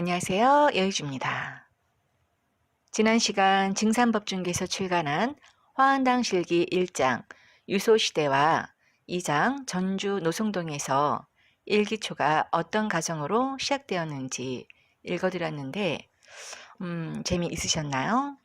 안녕하세요. 여유주입니다. 지난 시간 증산법중개에서 출간한 화한당실기 1장 유소시대와 2장 전주 노송동에서 일기초가 어떤 과정으로 시작되었는지 읽어드렸는데 재미있으셨나요?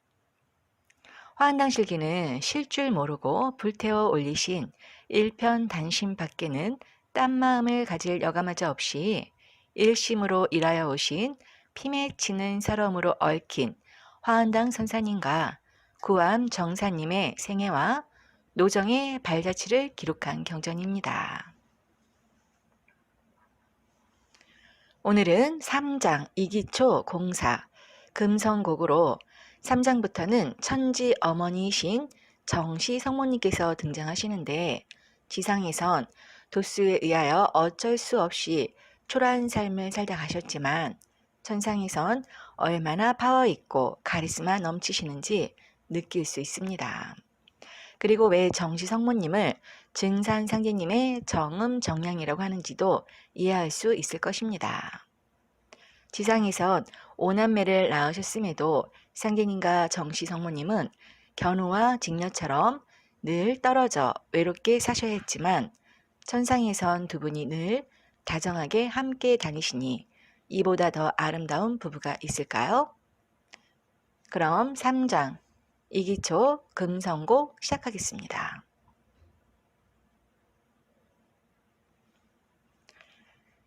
화한당실기는 쉴 줄 모르고 불태워 올리신 일편 단심 밖에는 딴 마음을 가질 여가마저 없이 일심으로 일하여 오신 피맥 치는 사람으로 얽힌 화한당 선사님과 구암 정사님의 생애와 노정의 발자취를 기록한 경전입니다. 오늘은 3장 이기초 공사 금성곡으로 3장부터는 천지 어머니이신 정시 성모님께서 등장하시는데 지상에선 도수에 의하여 어쩔 수 없이 초라한 삶을 살다 가셨지만 천상에선 얼마나 파워 있고 카리스마 넘치시는지 느낄 수 있습니다. 그리고 왜 정시 성모님을 증산상제님의 정음정량이라고 하는지도 이해할 수 있을 것입니다. 지상에선 오남매를 낳으셨음에도 상제님과 정시 성모님은 견우와 직녀처럼 늘 떨어져 외롭게 사셔야 했지만 천상에선 두 분이 늘 다정하게 함께 다니시니 이보다 더 아름다운 부부가 있을까요? 그럼 3장 이기초 금성곡 시작하겠습니다.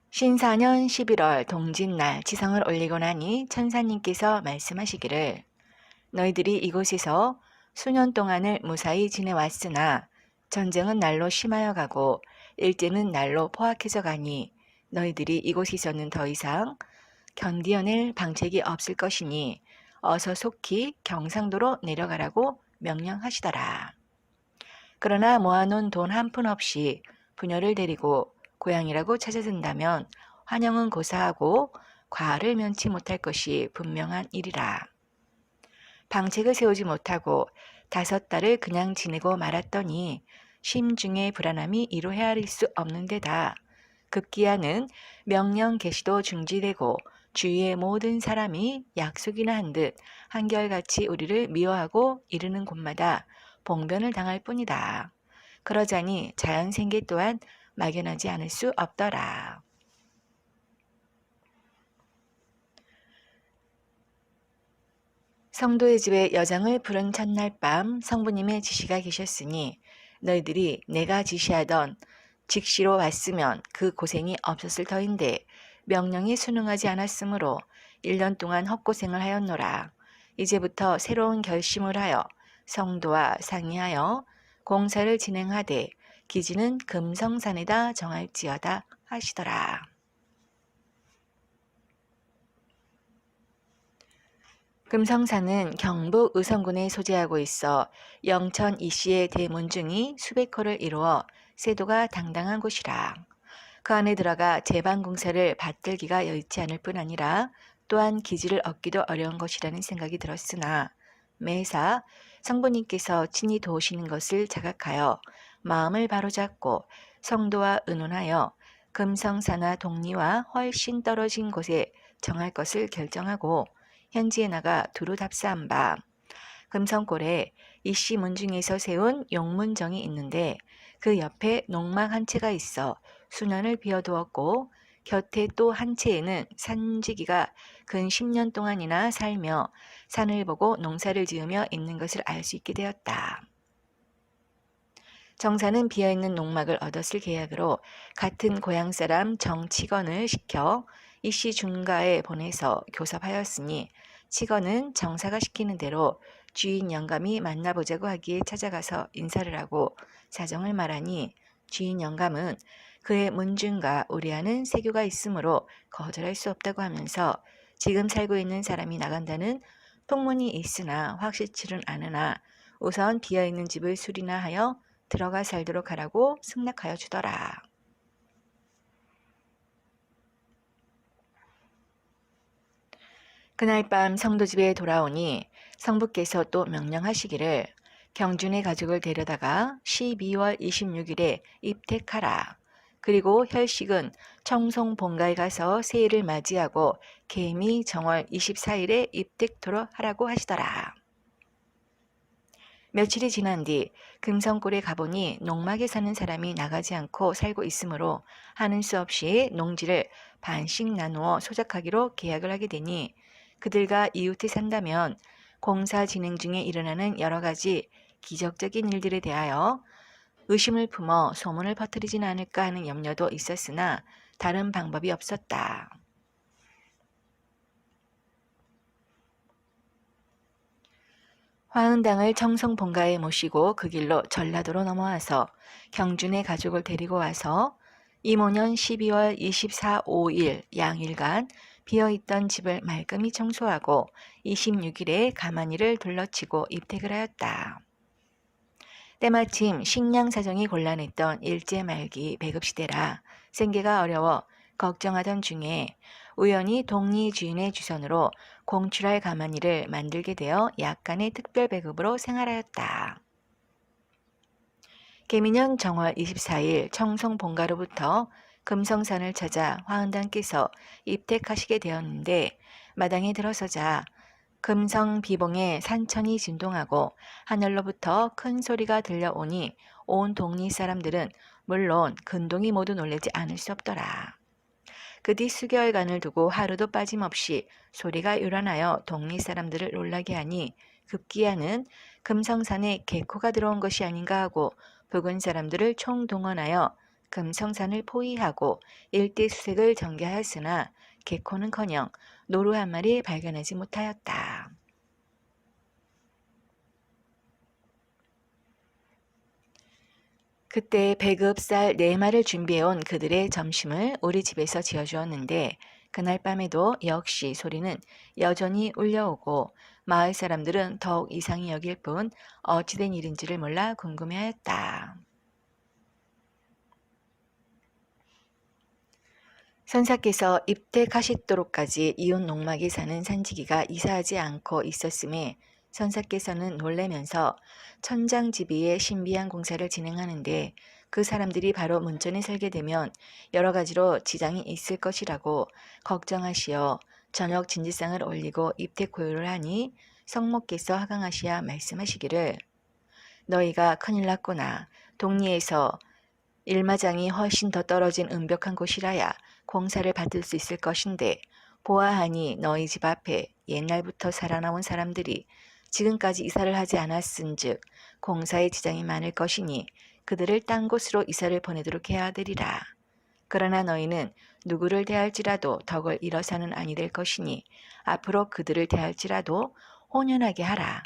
신사년 11월 동짓날 지성을 올리고 나니 천사님께서 말씀하시기를 너희들이 이곳에서 수년 동안을 무사히 지내왔으나 전쟁은 날로 심하여 가고 일제는 날로 포악해져 가니 너희들이 이곳에서는 더 이상 견디어낼 방책이 없을 것이니 어서 속히 경상도로 내려가라고 명령하시더라. 그러나 모아놓은 돈 한 푼 없이 부녀를 데리고 고향이라고 찾아든다면 환영은 고사하고 과를 면치 못할 것이 분명한 일이라. 방책을 세우지 못하고 5달을 그냥 지내고 말았더니 심중의 불안함이 이루 헤아릴 수 없는 데다 급기야는 명령 개시도 중지되고 주위의 모든 사람이 약속이나 한 듯 한결같이 우리를 미워하고 이르는 곳마다 봉변을 당할 뿐이다. 그러자니 자연생계 또한 막연하지 않을 수 없더라. 성도의 집에 여장을 부른 첫날 밤 성부님의 지시가 계셨으니 너희들이 내가 지시하던 직시로 왔으면 그 고생이 없었을 터인데 명령이 순응하지 않았으므로 1년 동안 헛고생을 하였노라. 이제부터 새로운 결심을 하여 성도와 상의하여 공사를 진행하되 기지는 금성산에다 정할지어다 하시더라. 금성산은 경북 의성군에 소재하고 있어 영천 이씨의 대문중이 수백 호를 이루어 세도가 당당한 곳이라. 그 안에 들어가 제방공사를 받들기가 여의치 않을 뿐 아니라 또한 기지를 얻기도 어려운 것이라는 생각이 들었으나 매사 성부님께서 친히 도우시는 것을 자각하여 마음을 바로잡고 성도와 의논하여 금성사나 동리와 훨씬 떨어진 곳에 정할 것을 결정하고 현지에 나가 두루 답사한 바 금성골에 이씨 문중에서 세운 용문정이 있는데 그 옆에 농막 한 채가 있어 수년을 비워두었고 곁에 또 한 채에는 산지기가 근 10년 동안이나 살며 산을 보고 농사를 지으며 있는 것을 알 수 있게 되었다. 정사는 비어있는 농막을 얻었을 계약으로 같은 고향 사람 정치건을 시켜 이씨 중가에 보내서 교섭하였으니 치건은 정사가 시키는 대로 주인 영감이 만나보자고 하기에 찾아가서 인사를 하고 사정을 말하니 주인 영감은 그의 문중과 우리와는 세교가 있으므로 거절할 수 없다고 하면서 지금 살고 있는 사람이 나간다는 풍문이 있으나 확실치는 않으나 우선 비어있는 집을 수리나 하여 들어가 살도록 하라고 승낙하여 주더라. 그날 밤 성도집에 돌아오니 성부께서 또 명령하시기를 경준의 가족을 데려다가 12월 26일에 입택하라. 그리고 혈식은 청송 본가에 가서 새해를 맞이하고 개미 정월 24일에 입택토록 하라고 하시더라. 며칠이 지난 뒤 금성골에 가보니 농막에 사는 사람이 나가지 않고 살고 있으므로 하는 수 없이 농지를 반씩 나누어 소작하기로 계약을 하게 되니 그들과 이웃에 산다면 공사 진행 중에 일어나는 여러 가지 기적적인 일들에 대하여 의심을 품어 소문을 퍼뜨리지는 않을까 하는 염려도 있었으나 다른 방법이 없었다. 화은당을 청송 본가에 모시고 그 길로 전라도로 넘어와서 경준의 가족을 데리고 와서 이모년 12월 24, 5일 양일간 비어있던 집을 말끔히 청소하고 26일에 가만히를 둘러치고 입택을 하였다. 때마침 식량 사정이 곤란했던 일제 말기 배급시대라 생계가 어려워 걱정하던 중에 우연히 동리 주인의 주선으로 공출할 가마니를 만들게 되어 약간의 특별 배급으로 생활하였다. 계민년 정월 24일 청송 본가로부터 금성산을 찾아 화은단께서 입택하시게 되었는데 마당에 들어서자 금성 비봉에 산천이 진동하고 하늘로부터 큰 소리가 들려오니 온 동리 사람들은 물론 근동이 모두 놀라지 않을 수 없더라. 그 뒤 수개월간을 두고 하루도 빠짐없이 소리가 요란하여 동리 사람들을 놀라게 하니 급기야는 금성산에 개코가 들어온 것이 아닌가 하고 부근 사람들을 총동원하여 금성산을 포위하고 일대 수색을 전개하였으나 개코는커녕 노루 한 마리 발견하지 못하였다. 그때 배급쌀 4마를 준비해온 그들의 점심을 우리 집에서 지어주었는데 그날 밤에도 역시 소리는 여전히 울려오고 마을 사람들은 더욱 이상히 여길 뿐 어찌된 일인지를 몰라 궁금해하였다. 선사께서 입택하시도록까지 이웃 농막에 사는 산지기가 이사하지 않고 있었음에 선사께서는 놀라면서 천장지비의 신비한 공사를 진행하는데 그 사람들이 바로 문전에 살게 되면 여러 가지로 지장이 있을 것이라고 걱정하시어 저녁 진지상을 올리고 입택 고요를 하니 성모께서 하강하시야 말씀하시기를 너희가 큰일 났구나. 동리에서 일마장이 훨씬 더 떨어진 은벽한 곳이라야 공사를 받을 수 있을 것인데 보아하니 너희 집 앞에 옛날부터 살아나온 사람들이 지금까지 이사를 하지 않았은즉 공사에 지장이 많을 것이니 그들을 딴 곳으로 이사를 보내도록 해야 되리라. 그러나 너희는 누구를 대할지라도 덕을 잃어서는 아니 될 것이니 앞으로 그들을 대할지라도 혼연하게 하라.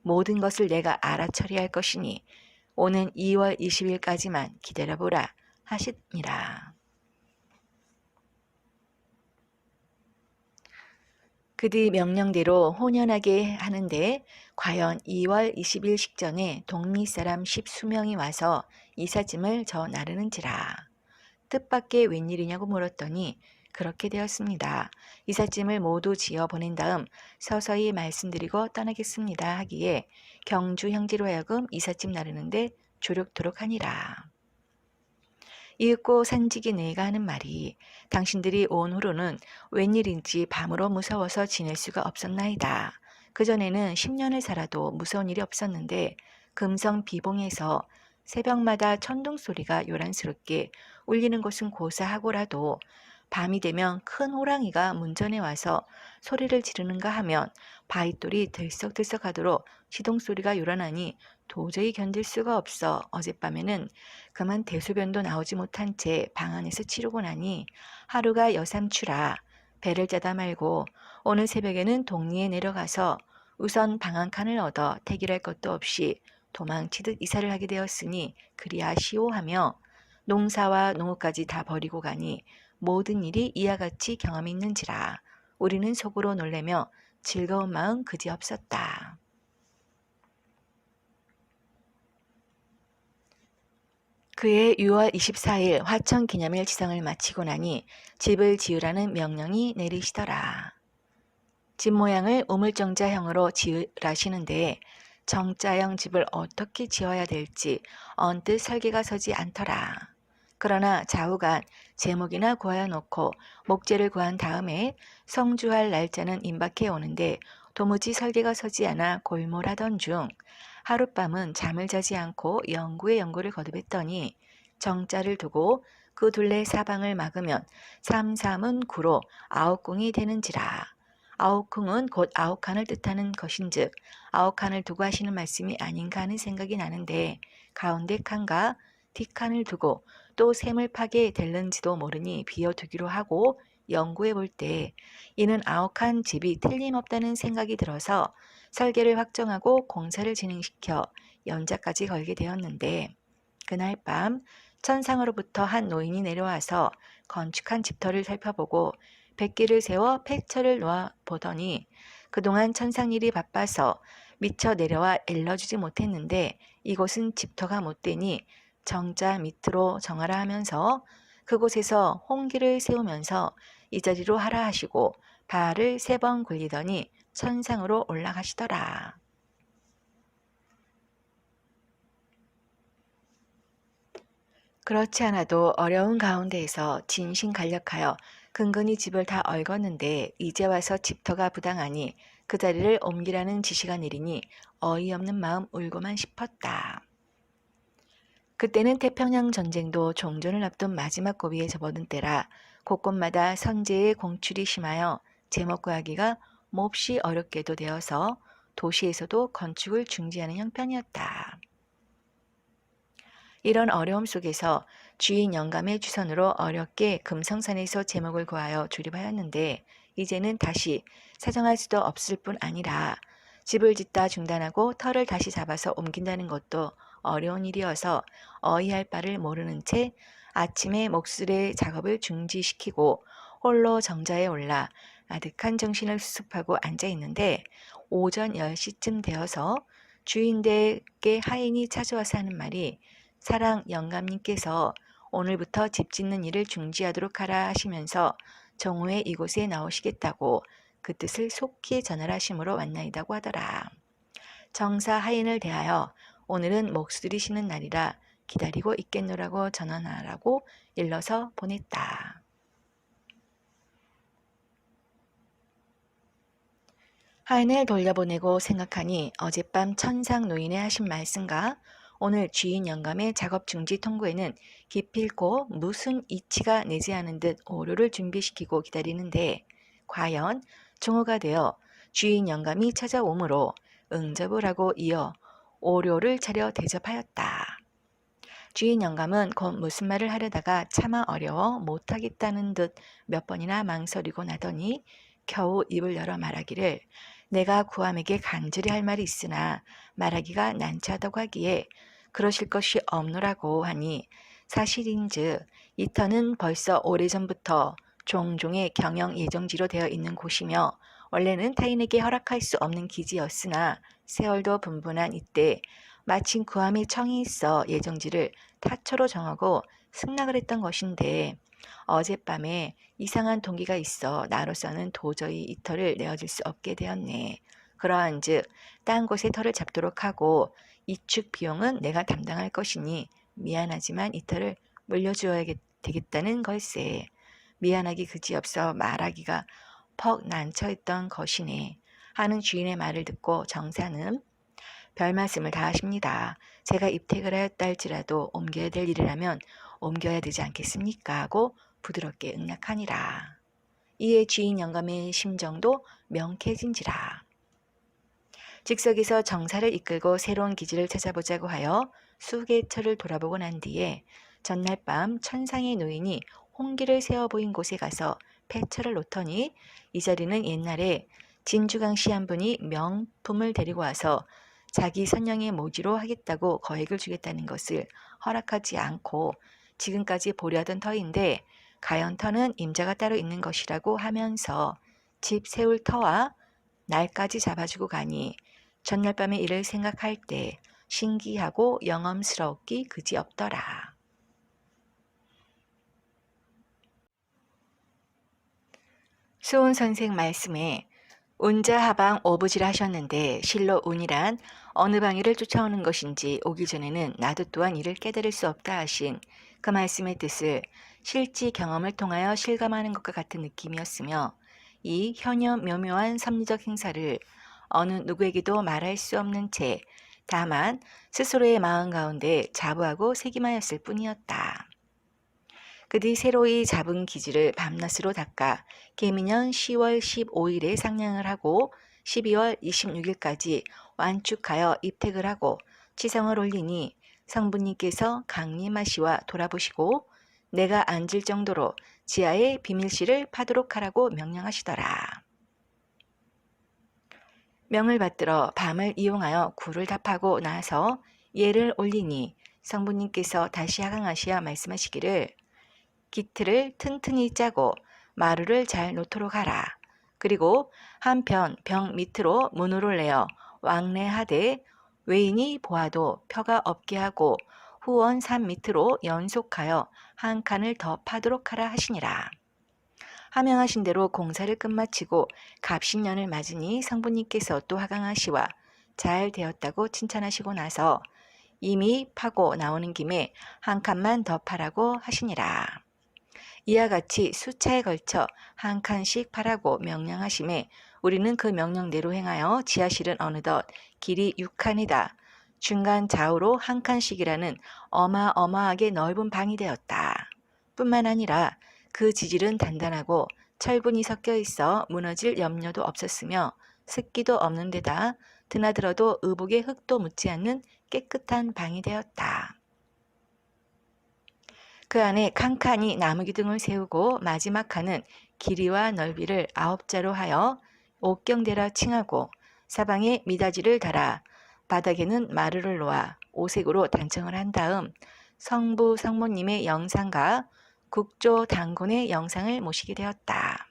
모든 것을 내가 알아 처리할 것이니 오는 2월 20일까지만 기다려보라 하시니라. 그 뒤 명령대로 혼연하게 하는데 과연 2월 20일 식전에 동리 사람 10수명이 와서 이삿짐을 저 나르는지라. 뜻밖의 웬일이냐고 물었더니 그렇게 되었습니다. 이삿짐을 모두 지어 보낸 다음 서서히 말씀드리고 떠나겠습니다 하기에 경주 형제로 하여금 이삿짐 나르는데 조력토록 하니라. 이윽고 산지기 네가 하는 말이 당신들이 온 후로는 웬일인지 밤으로 무서워서 지낼 수가 없었나이다. 그전에는 10년을 살아도 무서운 일이 없었는데 금성 비봉에서 새벽마다 천둥 소리가 요란스럽게 울리는 곳은 고사하고라도 밤이 되면 큰 호랑이가 문전에 와서 소리를 지르는가 하면 바윗돌이 들썩들썩하도록 시동소리가 요란하니 도저히 견딜 수가 없어 어젯밤에는 그만 대소변도 나오지 못한 채 방 안에서 치르고 나니 하루가 여삼추라 배를 짜다 말고 오늘 새벽에는 동리에 내려가서 우선 방 한 칸을 얻어 택일할 것도 없이 도망치듯 이사를 하게 되었으니 그리하시오 하며 농사와 농업까지 다 버리고 가니 모든 일이 이와 같이 경험이 있는지라 우리는 속으로 놀래며 즐거운 마음 그지없었다. 그해 6월 24일 화천기념일 지성을 마치고 나니 집을 지으라는 명령이 내리시더라. 집 모양을 우물정자형으로 지으라시는데 정자형 집을 어떻게 지어야 될지 언뜻 설계가 서지 않더라. 그러나 좌우간 제목이나 구하여 놓고 목재를 구한 다음에 성주할 날짜는 임박해 오는데 도무지 설계가 서지 않아 골몰하던 중 하룻밤은 잠을 자지 않고 연구에 연구를 거듭했더니 정자를 두고 그 둘레 사방을 막으면 삼삼은 구로 아홉궁이 되는지라. 아홉궁은 곧 아홉 칸을 뜻하는 것인즉 아홉 칸을 두고 하시는 말씀이 아닌가 하는 생각이 나는데 가운데 칸과 뒷칸을 두고 또 셈을 파게 될는지도 모르니 비워두기로 하고 연구해 볼 때 이는 아홉 칸 집이 틀림없다는 생각이 들어서 설계를 확정하고 공사를 진행시켜 연자까지 걸게 되었는데 그날 밤 천상으로부터 한 노인이 내려와서 건축한 집터를 살펴보고 백기를 세워 폐처를 놓아 보더니 그동안 천상일이 바빠서 미처 내려와 일러주지 못했는데 이곳은 집터가 못되니 정자 밑으로 정하라 하면서 그곳에서 홍기를 세우면서 이 자리로 하라 하시고 발을 3번 굴리더니 천상으로 올라가시더라. 그렇지 않아도 어려운 가운데에서 진신간력하여 근근히 집을 다 얽었는데 이제 와서 집터가 부당하니 그 자리를 옮기라는 지시가 내리니 어이없는 마음 울고만 싶었다. 그때는 태평양 전쟁도 종전을 앞둔 마지막 고비에 접어든 때라 곳곳마다 선제의 공출이 심하여 제목 구하기가 몹시 어렵게도 되어서 도시에서도 건축을 중지하는 형편이었다. 이런 어려움 속에서 주인 영감의 주선으로 어렵게 금성산에서 제목을 구하여 조립하였는데 이제는 다시 사정할 수도 없을 뿐 아니라 집을 짓다 중단하고 터를 다시 잡아서 옮긴다는 것도 어려운 일이어서 어이할 바를 모르는 채 아침에 목술의 작업을 중지시키고 홀로 정자에 올라 아득한 정신을 수습하고 앉아 있는데 오전 10시쯤 되어서 주인댁에 하인이 찾아와서 하는 말이 사랑 영감님께서 오늘부터 집 짓는 일을 중지하도록 하라 하시면서 정오에 이곳에 나오시겠다고 그 뜻을 속히 전하라심으로 왔나이다고 하더라. 정사 하인을 대하여 오늘은 목술이 쉬는 날이라 기다리고 있겠노라고 전하라고 일러서 보냈다. 하인을 돌려보내고 생각하니 어젯밤 천상 노인의 하신 말씀과 오늘 주인 영감의 작업 중지 통고에는 기필코 무슨 이치가 내지 않은 듯 오류를 준비시키고 기다리는데 과연 종호가 되어 주인 영감이 찾아오므로 응접을 하고 이어 오료를 차려 대접하였다. 주인 영감은 곧 무슨 말을 하려다가 차마 어려워 못하겠다는 듯 몇 번이나 망설이고 나더니 겨우 입을 열어 말하기를 내가 구함에게 간절히 할 말이 있으나 말하기가 난처하다고 하기에 그러실 것이 없노라고 하니 사실인즉 이 터는 벌써 오래전부터 종종의 경영 예정지로 되어 있는 곳이며 원래는 타인에게 허락할 수 없는 기지였으나 세월도 분분한 이때 마침 구함의 청이 있어 예정지를 타처로 정하고 승낙을 했던 것인데 어젯밤에 이상한 동기가 있어 나로서는 도저히 이 터를 내어줄 수 없게 되었네. 그러한즉 딴 곳에 터를 잡도록 하고 이축 비용은 내가 담당할 것이니 미안하지만 이 터를 물려주어야 되겠다는 걸세. 미안하기 그지없어 말하기가 퍽 난처했던 것이네. 하는 주인의 말을 듣고 정사는 별 말씀을 다 하십니다. 제가 입택을 하였다 할지라도 옮겨야 될 일이라면 옮겨야 되지 않겠습니까? 하고 부드럽게 응낙하니라. 이에 주인 영감의 심정도 명쾌해진지라. 즉석에서 정사를 이끌고 새로운 기지를 찾아보자고 하여 수개처를 돌아보고 난 뒤에 전날 밤 천상의 노인이 홍기를 세워 보인 곳에 가서 폐처를 놓더니 이 자리는 옛날에 진주강씨 한 분이 명품을 데리고 와서 자기 선영의 모지로 하겠다고 거액을 주겠다는 것을 허락하지 않고 지금까지 보려던 터인데 가연 터는 임자가 따로 있는 것이라고 하면서 집 세울 터와 날까지 잡아주고 가니 전날 밤의 일을 생각할 때 신기하고 영험스럽기 그지없더라. 수은 선생 말씀에 운자하방 오부지를 하셨는데 실로 운이란 어느 방위를 쫓아오는 것인지 오기 전에는 나도 또한 이를 깨달을 수 없다 하신 그 말씀의 뜻을 실지 경험을 통하여 실감하는 것과 같은 느낌이었으며 이 현여 묘묘한 섭리적 행사를 어느 누구에게도 말할 수 없는 채 다만 스스로의 마음 가운데 자부하고 새김하였을 뿐이었다. 그뒤 새로이 잡은 기지를 밤낮으로 닦아 계민년 10월 15일에 상냥을 하고 12월 26일까지 완축하여 입택을 하고 치성을 올리니 성부님께서 강림하시와 돌아보시고 내가 앉을 정도로 지하에 비밀실을 파도록 하라고 명령하시더라. 명을 받들어 밤을 이용하여 굴을 답하고 나서 예를 올리니 성부님께서 다시 하강하시어 말씀하시기를 기틀을 튼튼히 짜고 마루를 잘 놓도록 하라. 그리고 한편 병 밑으로 문호를 내어 왕래하되 외인이 보아도 표가 없게 하고 후원 산 밑으로 연속하여 한 칸을 더 파도록 하라 하시니라. 하명하신 대로 공사를 끝마치고 갑신년을 맞으니 성부님께서 또 하강하시와 잘 되었다고 칭찬하시고 나서 이미 파고 나오는 김에 한 칸만 더 파라고 하시니라. 이와 같이 수차에 걸쳐 한 칸씩 파라고 명령하심에 우리는 그 명령대로 행하여 지하실은 어느덧 길이 6칸이다. 중간 좌우로 한 칸씩이라는 어마어마하게 넓은 방이 되었다. 뿐만 아니라 그 지질은 단단하고 철분이 섞여 있어 무너질 염려도 없었으며 습기도 없는 데다 드나들어도 의복에 흙도 묻지 않는 깨끗한 방이 되었다. 그 안에 칸칸이 나무기둥을 세우고 마지막 칸은 길이와 넓이를 9자로 하여 옥경대라 칭하고 사방에 미닫이를 달아 바닥에는 마루를 놓아 오색으로 단청을 한 다음 성부 성모님의 영상과 국조 당군의 영상을 모시게 되었다.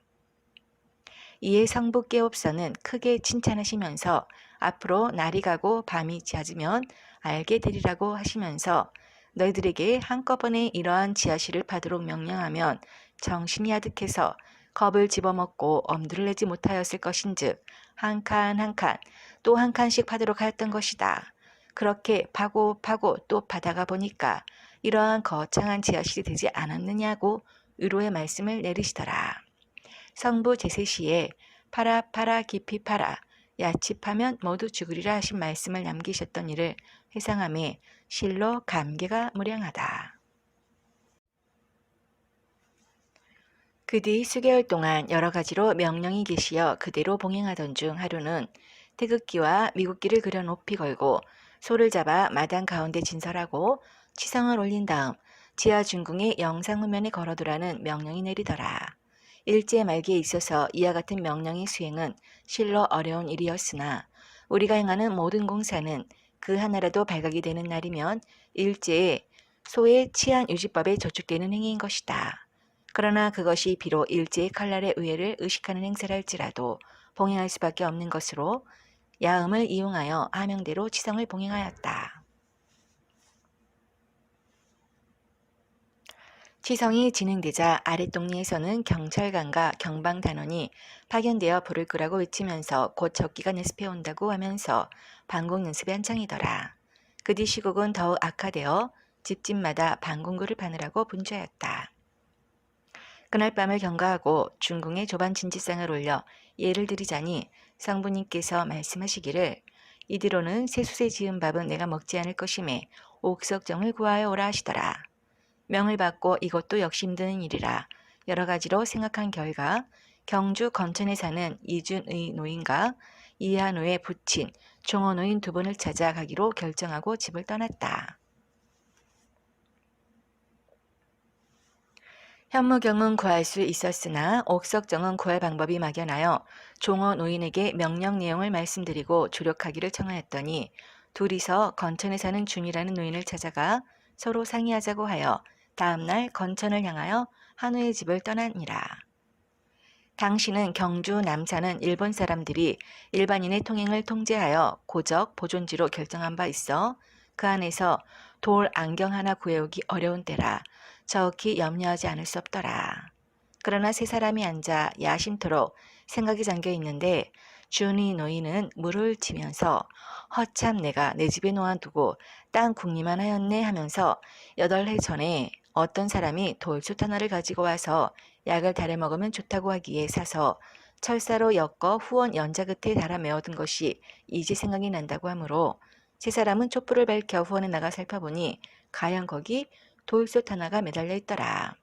이에 성부 깨옵서는 크게 칭찬하시면서 앞으로 날이 가고 밤이 잦으면 알게 되리라고 하시면서 너희들에게 한꺼번에 이러한 지하실을 파도록 명령하면 정신이 아득해서 겁을 집어먹고 엄두를 내지 못하였을 것인즉 한 칸 한 칸 또 한 칸씩 파도록 하였던 것이다. 그렇게 파고 또 파다가 보니까 이러한 거창한 지하실이 되지 않았느냐고 위로의 말씀을 내리시더라. 성부 제세시에 파라 깊이 파라 야치파면 모두 죽으리라 하신 말씀을 남기셨던 이를 회상함에 실로 감개가 무량하다. 그 뒤 수개월 동안 여러 가지로 명령이 계시어 그대로 봉행하던 중 하루는 태극기와 미국기를 그려 높이 걸고 소를 잡아 마당 가운데 진설하고 치성을 올린 다음 지하 중궁의 영상후면에 걸어두라는 명령이 내리더라. 일제 말기에 있어서 이와 같은 명령의 수행은 실로 어려운 일이었으나 우리가 행하는 모든 공사는 그 하나라도 발각이 되는 날이면 일제의 소의 치안 유지법에 저축되는 행위인 것이다. 그러나 그것이 비록 일제의 칼날의 의회를 의식하는 행사라 할지라도 봉행할 수밖에 없는 것으로 야음을 이용하여 하명대로 치성을 봉행하였다. 치성이 진행되자 아랫동리에서는 경찰관과 경방단원이 파견되어 불을 끄라고 외치면서 곧 적기가 내습해 온다고 하면서 방공 연습이 한창이더라. 그 뒤 시국은 더욱 악화되어 집집마다 방공구를 파느라고 분주하였다. 그날 밤을 경과하고 중궁에 조반 진지상을 올려 예를 드리자니 성부님께서 말씀하시기를 이대로는 새수세 지은 밥은 내가 먹지 않을 것임에 옥석정을 구하여 오라 하시더라. 명을 받고 이것도 역시 힘드는 일이라 여러 가지로 생각한 결과 경주 건천에 사는 이준의 노인과 이한우의 부친 종호 노인 두 분을 찾아가기로 결정하고 집을 떠났다. 현무경은 구할 수 있었으나 옥석정은 구할 방법이 막연하여 종호 노인에게 명령 내용을 말씀드리고 조력하기를 청하였더니 둘이서 건천에 사는 준이라는 노인을 찾아가 서로 상의하자고 하여 다음날 건천을 향하여 한우의 집을 떠나니라. 당시는 경주 남산은 일본 사람들이 일반인의 통행을 통제하여 고적 보존지로 결정한 바 있어 그 안에서 돌 안경 하나 구해오기 어려운 때라 저히 염려하지 않을 수 없더라. 그러나 세 사람이 앉아 야심토록 생각이 잠겨 있는데 준이 노인은 물을 치면서 허참 내가 내 집에 놓아두고 땅 궁리만 하였네 하면서 8해 전에 어떤 사람이 돌솥 하나를 가지고 와서 약을 달여 먹으면 좋다고 하기에 사서 철사로 엮어 후원 연자 끝에 달아 메어둔 것이 이제 생각이 난다고 하므로 세 사람은 촛불을 밝혀 후원에 나가 살펴보니 가연 거기 돌솥 하나가 매달려 있더라.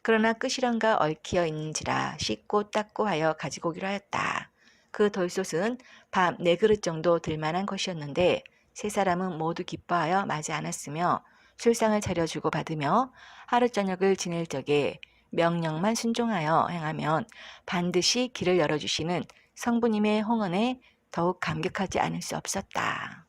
그러나 끄시런가 얽히어 있는지라 씻고 닦고 하여 가지고 오기로 하였다. 그 돌솥은 밥 4그릇 정도 들만한 것이었는데 세 사람은 모두 기뻐하여 마지 않았으며 술상을 차려주고 받으며 하루 저녁을 지낼 적에 명령만 순종하여 행하면 반드시 길을 열어주시는 성부님의 홍언에 더욱 감격하지 않을 수 없었다.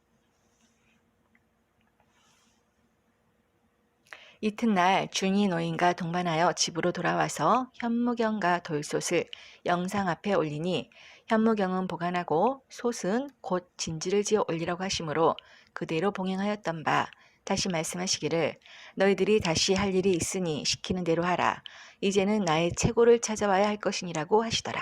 이튿날 준이 노인과 동반하여 집으로 돌아와서 현무경과 돌솥을 영상 앞에 올리니 현무경은 보관하고 솥은 곧 진지를 지어 올리라고 하시므로 그대로 봉행하였던 바 다시 말씀하시기를 너희들이 다시 할 일이 있으니 시키는 대로 하라. 이제는 나의 최고를 찾아와야 할 것이니라고 하시더라.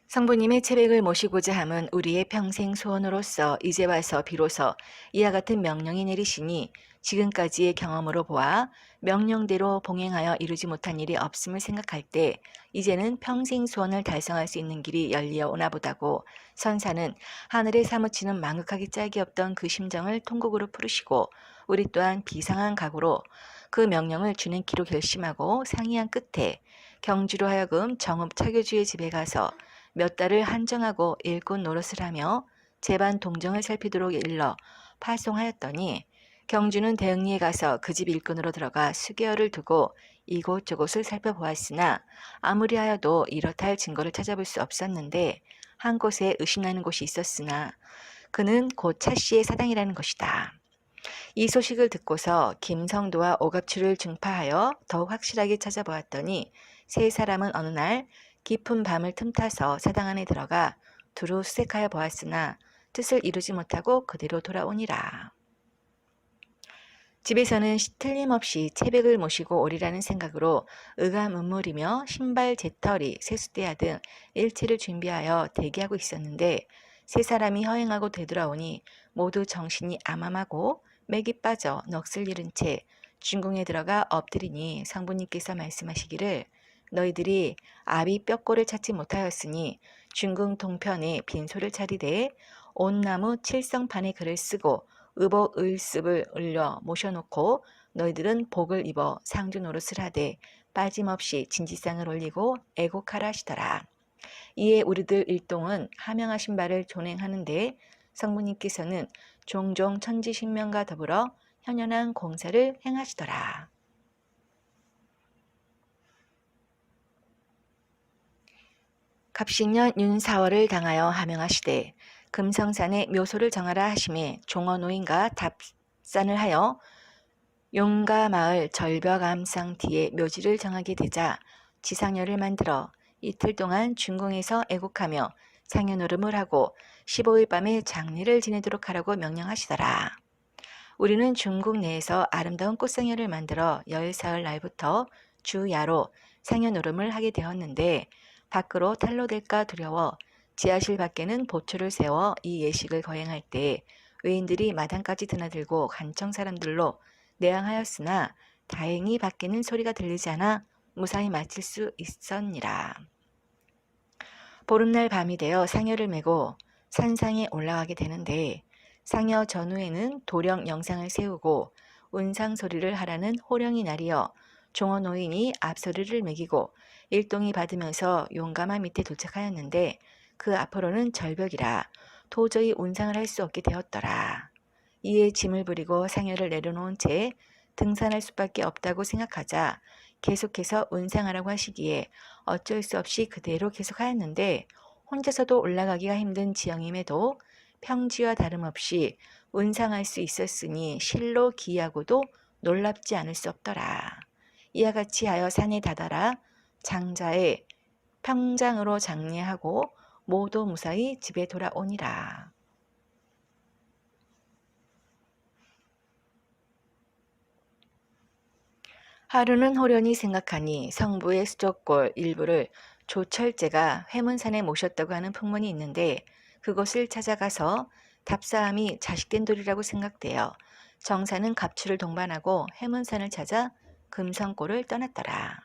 성부님의 채백을 모시고자 함은 우리의 평생 소원으로서 이제 와서 비로소 이와 같은 명령이 내리시니 지금까지의 경험으로 보아 명령대로 봉행하여 이루지 못한 일이 없음을 생각할 때 이제는 평생 소원을 달성할 수 있는 길이 열리어 오나 보다고 선사는 하늘에 사무치는 망극하기 짝이 없던 그 심정을 통곡으로 풀으시고 우리 또한 비상한 각오로 그 명령을 준행키로 결심하고 상의한 끝에 경주로 하여금 정읍 차교주의 집에 가서 몇 달을 한정하고 일꾼 노릇을 하며 제반 동정을 살피도록 일러 파송하였더니 경주는 대흥리에 가서 그 집 일꾼으로 들어가 수개월을 두고 이곳저곳을 살펴보았으나 아무리 하여도 이렇다 할 증거를 찾아볼 수 없었는데 한 곳에 의심나는 곳이 있었으나 그는 곧 차씨의 사당이라는 것이다. 이 소식을 듣고서 김성도와 오갑추를 증파하여 더욱 확실하게 찾아보았더니 세 사람은 어느 날 깊은 밤을 틈타서 사당 안에 들어가 두루 수색하여 보았으나 뜻을 이루지 못하고 그대로 돌아오니라. 집에서는 틀림없이 채백을 모시고 오리라는 생각으로 의감은물이며 신발, 재떨이, 세숫대야 등 일체를 준비하여 대기하고 있었는데 세 사람이 허행하고 되돌아오니 모두 정신이 암암하고 맥이 빠져 넋을 잃은 채 중궁에 들어가 엎드리니 성부님께서 말씀하시기를 너희들이 아비 뼈골을 찾지 못하였으니 중궁 동편에 빈소를 차리되 온나무 칠성판에 글을 쓰고 의복 을습을 을려 모셔놓고 너희들은 복을 입어 상주 노릇을 하되 빠짐없이 진지상을 올리고 애곡하라 하시더라. 이에 우리들 일동은 하명하신 바를 존행하는데 성부님께서는 종종 천지신명과 더불어 현연한 공사를 행하시더라. 갑신년 윤사월을 당하여 하명하시되 금성산에 묘소를 정하라 하심에 종어노인과 답산을 하여 용가마을 절벽암상 뒤에 묘지를 정하게 되자 지상열을 만들어 이틀 동안 중궁에서 애곡하며 상여노름을 하고 15일 밤에 장례를 지내도록 하라고 명령하시더라. 우리는 중궁 내에서 아름다운 꽃상여를 만들어 열사흘 날부터 주야로 상여노름을 하게 되었는데 밖으로 탈로 될까 두려워 지하실 밖에는 보초를 세워 이 예식을 거행할 때 외인들이 마당까지 드나들고 간청 사람들로 내항하였으나 다행히 밖에는 소리가 들리지 않아 무사히 마칠 수 있었니라. 보름날 밤이 되어 상여를 메고 산상에 올라가게 되는데 상여 전후에는 도령 영상을 세우고 운상 소리를 하라는 호령이 나리어 종어 노인이 앞소리를 매기고 일동이 받으면서 용가마 밑에 도착하였는데 그 앞으로는 절벽이라 도저히 운상을 할 수 없게 되었더라. 이에 짐을 부리고 상여를 내려놓은 채 등산할 수밖에 없다고 생각하자 계속해서 운상하라고 하시기에 어쩔 수 없이 그대로 계속하였는데 혼자서도 올라가기가 힘든 지형임에도 평지와 다름없이 운상할 수 있었으니 실로 기하고도 놀랍지 않을 수 없더라. 이와 같이 하여 산에 다다라 장자의 평장으로 장례하고 모두 무사히 집에 돌아오니라. 하루는 호련히 생각하니 성부의 수족골 일부를 조철제가 회문산에 모셨다고 하는 풍문이 있는데 그곳을 찾아가서 답사함이 자식된 도리라고 생각되어 정사는 갑추를 동반하고 해문산을 찾아 금성골을 떠났더라.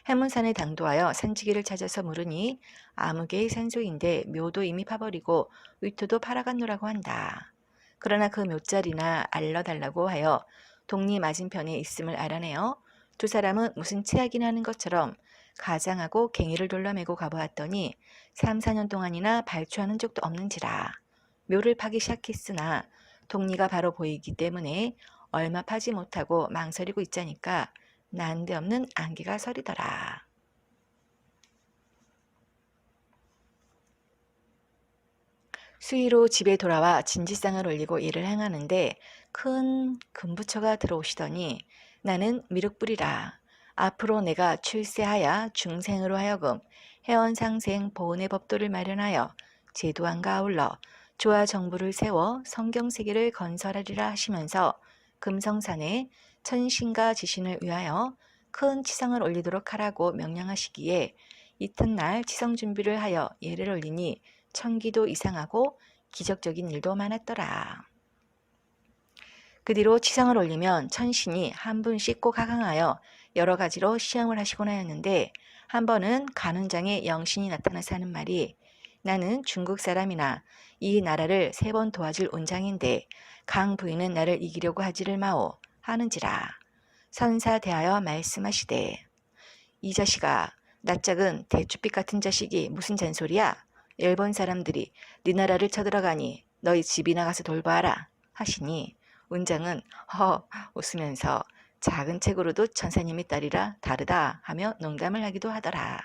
해문산에 당도하여 산지기를 찾아서 물으니 아무개의 산소인데 묘도 이미 파버리고 위토도 팔아갔노라고 한다. 그러나 그 묘자리나 알려달라고 하여 동리 맞은편에 있음을 알아내어 두 사람은 무슨 치약이나 하는 것처럼 가장하고 갱이를 돌려매고 가보았더니 3, 4년 동안이나 발주하는 적도 없는지라. 묘를 파기 시작했으나 동리가 바로 보이기 때문에 얼마 파지 못하고 망설이고 있자니까 난데없는 안개가 서리더라. 수위로 집에 돌아와 진지상을 올리고 일을 행하는데 큰 금부처가 들어오시더니 나는 미륵불이라. 앞으로 내가 출세하여 중생으로 하여금 해원상생 보은의 법도를 마련하여 제도안과 아울러 조화 정부를 세워 성경세계를 건설하리라 하시면서 금성산에 천신과 지신을 위하여 큰 치성을 올리도록 하라고 명령하시기에 이튿날 치성 준비를 하여 예를 올리니 천기도 이상하고 기적적인 일도 많았더라. 그 뒤로 치성을 올리면 천신이 한 분씩 꼭 하강하여 여러 가지로 시험을 하시곤 하였는데 한 번은 간운장에 영신이 나타나서 하는 말이 나는 중국 사람이나 이 나라를 3번 도와줄 운장인데 강 부인은 나를 이기려고 하지를 마오 하는지라. 선사 대하여 말씀하시되 이 자식아 낯짝은 대추빛 같은 자식이 무슨 잔소리야. 일본 사람들이 네 나라를 쳐들어가니 너희 집이나 가서 돌봐라 하시니 운장은 허 웃으면서 작은 책으로도 천사님의 딸이라 다르다 하며 농담을 하기도 하더라.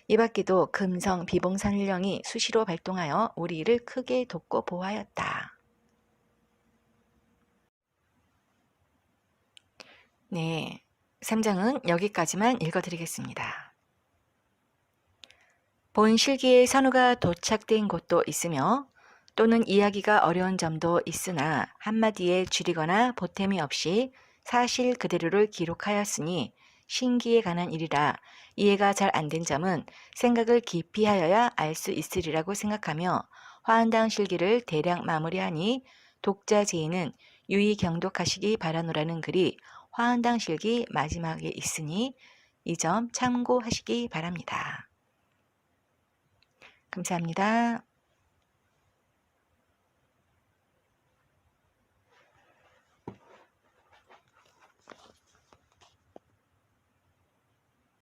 이 밖에도 금성 비봉산일령이 수시로 발동하여 우리 일을 크게 돕고 보호하였다. 네, 3장은 여기까지만 읽어드리겠습니다. 본 실기에 선우가 도착된 곳도 있으며 또는 이야기가 어려운 점도 있으나 한마디에 줄이거나 보탬이 없이 사실 그대로를 기록하였으니 신기에 관한 일이라 이해가 잘 안 된 점은 생각을 깊이 하여야 알 수 있으리라고 생각하며 화한당 실기를 대략 마무리하니 독자 제의는 유의 경독하시기 바라노라는 글이 화한당 실기 마지막에 있으니 이 점 참고하시기 바랍니다. 감사합니다.